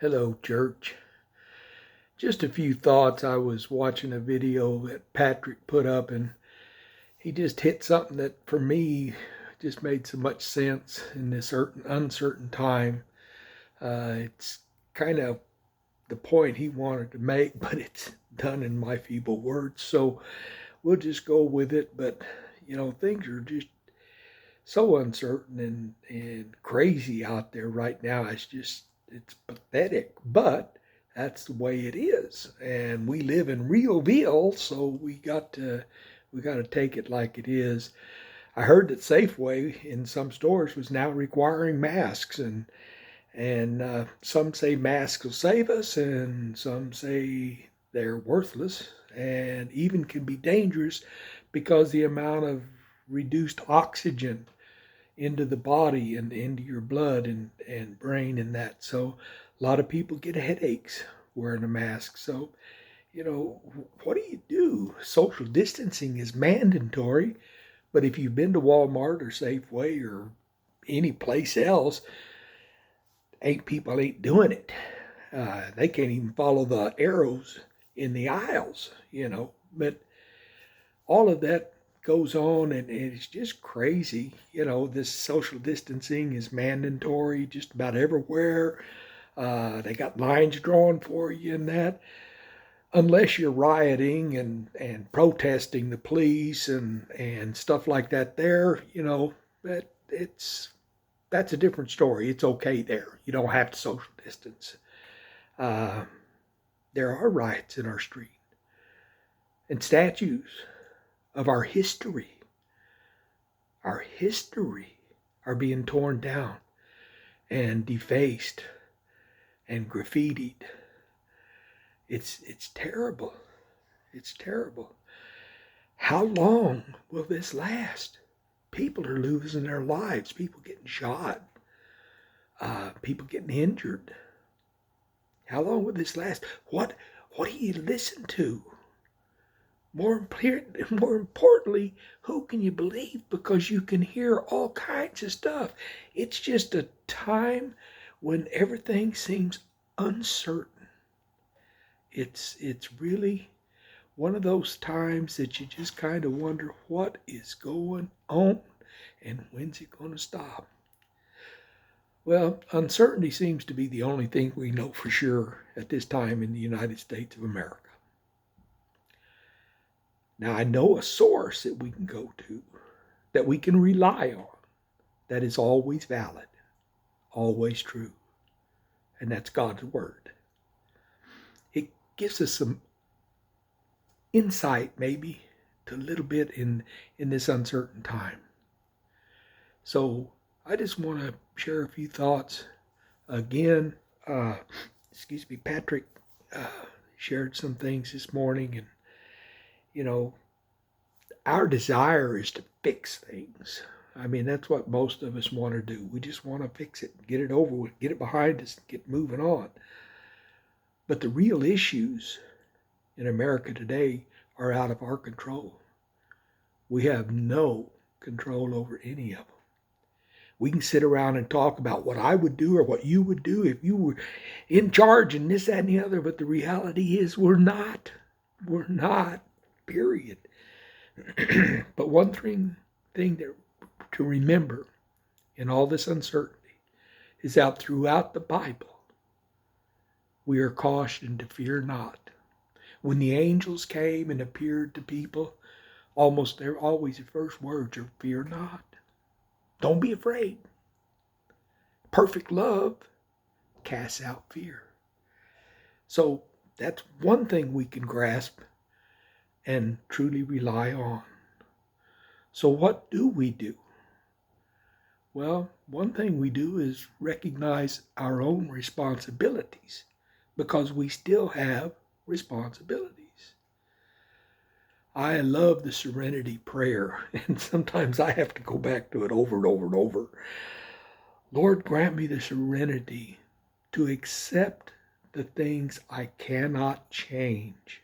Hello, church. Just a few thoughts. I was watching a video that Patrick put up, and he just hit something that for me just made so much sense in this uncertain time. It's kind of the point he wanted to make, but it's done in my feeble words. So we'll just go with it. But, things are just so uncertain and crazy out there right now. It's pathetic, but that's the way it is. And we live in Realville, so we got to take it like it is. I heard that Safeway in some stores was now requiring masks, and some say masks will save us, and some say they're worthless and even can be dangerous because the amount of reduced oxygen into the body and into your blood and brain and that. So a lot of people get headaches wearing a mask. So, what do you do? Social distancing is mandatory, but if you've been to Walmart or Safeway or any place else, people ain't doing it. They can't even follow the arrows in the aisles. But all of that goes on, and it's just crazy. This social distancing is mandatory just about everywhere. They got lines drawn for you and that. Unless you're rioting and protesting the police and stuff like that there, that's a different story. It's okay there. You don't have to social distance. Uh, there are riots in our street and statues of our history are being torn down and defaced and graffitied. It's terrible. It's terrible. How long will this last? People are losing their lives. People getting shot. People getting injured. How long will this last? What do you listen to? More importantly, who can you believe? Because you can hear all kinds of stuff. It's just a time when everything seems uncertain. It's really one of those times that you just kind of wonder what is going on and when's it going to stop. Well, uncertainty seems to be the only thing we know for sure at this time in the United States of America. Now, I know a source that we can go to, that we can rely on, that is always valid, always true, and that's God's Word. It gives us some insight, maybe, to a little bit in this uncertain time. So I just want to share a few thoughts. Again, Patrick uh, shared some things this morning, and our desire is to fix things. I mean, that's what most of us want to do. We just want to fix it, get it over with, get it behind us, get moving on. But the real issues in America today are out of our control. We have no control over any of them. We can sit around and talk about what I would do or what you would do if you were in charge and this, that, and the other. But the reality is we're not. We're not, period. But one thing to remember in all this uncertainty is that throughout the Bible, we are cautioned to fear not. When the angels came and appeared to people, they're always the first words are fear not. Don't be afraid. Perfect love casts out fear. So that's one thing we can grasp and truly rely on. So what do we do? Well, one thing we do is recognize our own responsibilities because we still have responsibilities. I love the serenity prayer, and sometimes I have to go back to it over and over and over. Lord, grant me the serenity to accept the things I cannot change.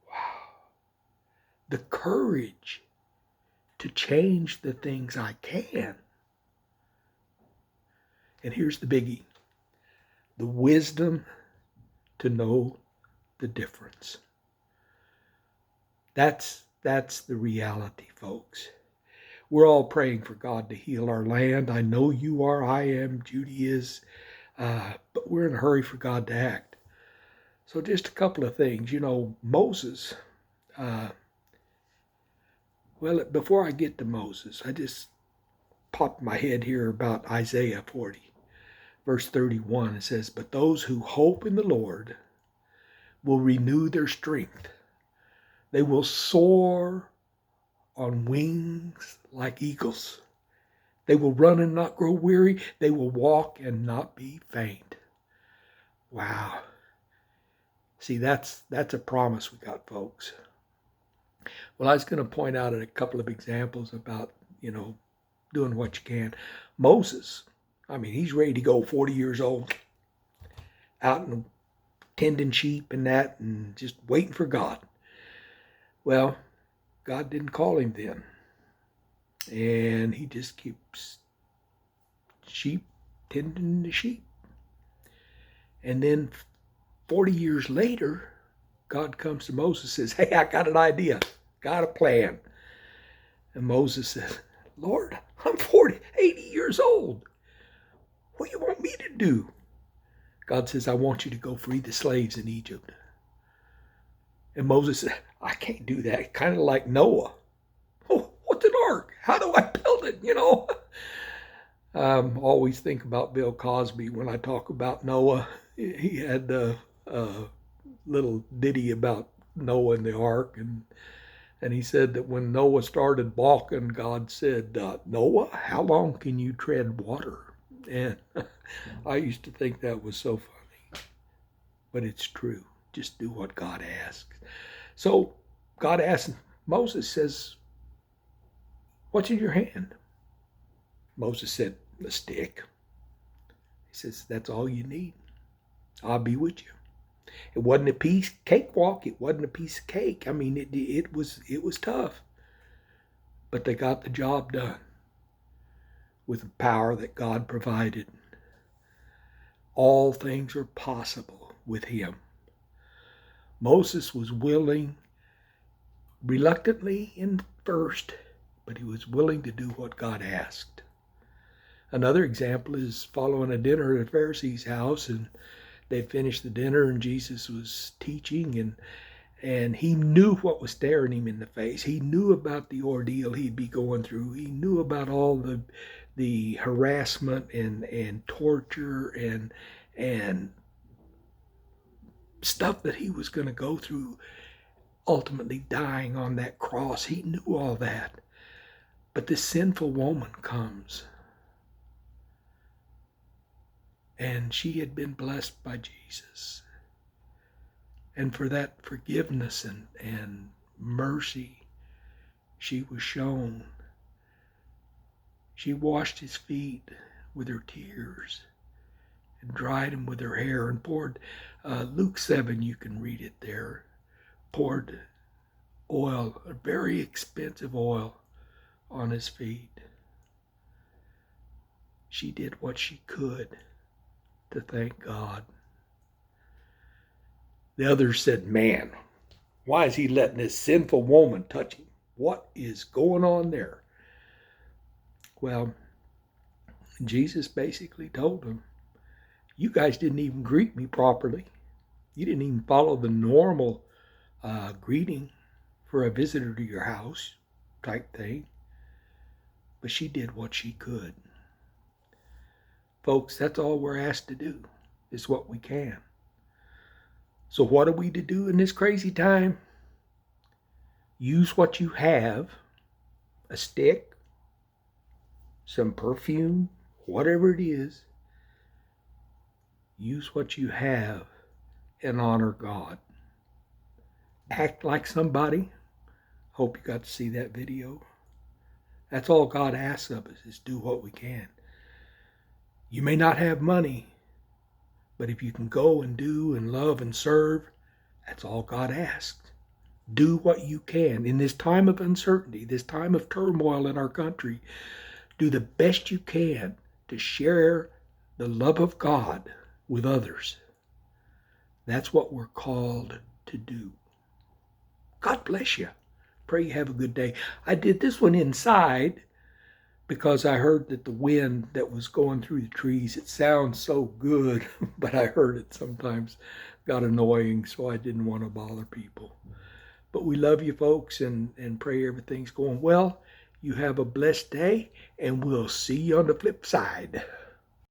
Wow. The courage to change the things I can. And here's the biggie: the wisdom to know the difference. That's the reality, folks. We're all praying for God to heal our land. I know you are. I am. Judy is. But we're in a hurry for God to act. So just a couple of things. Moses. Well, before I get to Moses, I just popped my head here about Isaiah 40, verse 31. It says, "But those who hope in the Lord will renew their strength. They will soar on wings like eagles. They will run and not grow weary. They will walk and not be faint." Wow. See, that's a promise we got, folks. Well, I was going to point out a couple of examples about, doing what you can. Moses, he's ready to go, 40 years old, out and tending sheep and that, and just waiting for God. Well, God didn't call him then. And he just keeps tending the sheep. And then 40 years later, God comes to Moses and says, "Hey, I got an idea, got a plan." And Moses says, "Lord, I'm 80 years old. What do you want me to do?" God says, "I want you to go free the slaves in Egypt." And Moses said, "I can't do that." Kind of like Noah. "Oh, what's an ark? How do I build it?" Always think about Bill Cosby when I talk about Noah. He had a little ditty about Noah and the ark, and he said that when Noah started balking, God said, "Noah, how long can you tread water?" And I used to think that was so funny, but it's true. Just do what God asks. So God asked Moses, says, "What's in your hand?" Moses said, "A stick." He says, "That's all you need. I'll be with you." It wasn't a cakewalk. It wasn't a piece of cake. It was tough, but they got the job done with the power that God provided. All things are possible with him. Moses was willing, reluctantly in first, but he was willing to do what God asked. Another example is following a dinner at a Pharisee's house, and they finished the dinner and Jesus was teaching, and he knew what was staring him in the face. He knew about the ordeal he'd be going through. He knew about all the harassment and torture and stuff that he was going to go through, ultimately dying on that cross. He knew all that. But this sinful woman comes, and she had been blessed by Jesus. And for that forgiveness and mercy she was shown. She washed his feet with her tears and dried him with her hair and poured, Luke 7, you can read it there, poured oil, a very expensive oil, on his feet. She did what she could to thank God. The others said, "Man, why is he letting this sinful woman touch him? What is going on there?" Well, Jesus basically told them, "You guys didn't even greet me properly. You didn't even follow the normal greeting for a visitor to your house type thing." But she did what she could. Folks, that's all we're asked to do, is what we can. So what are we to do in this crazy time? Use what you have, a stick, some perfume, whatever it is. Use what you have and honor God. Act like somebody. Hope you got to see that video. That's all God asks of us, is do what we can. You may not have money, but if you can go and do and love and serve, that's all God asks. Do what you can. In this time of uncertainty, this time of turmoil in our country, do the best you can to share the love of God with others. That's what we're called to do. God bless you. Pray you have a good day. I did this one inside because I heard that the wind that was going through the trees, it sounds so good, but I heard it sometimes got annoying, so I didn't want to bother people. But we love you folks and pray everything's going well. You have a blessed day, and we'll see you on the flip side.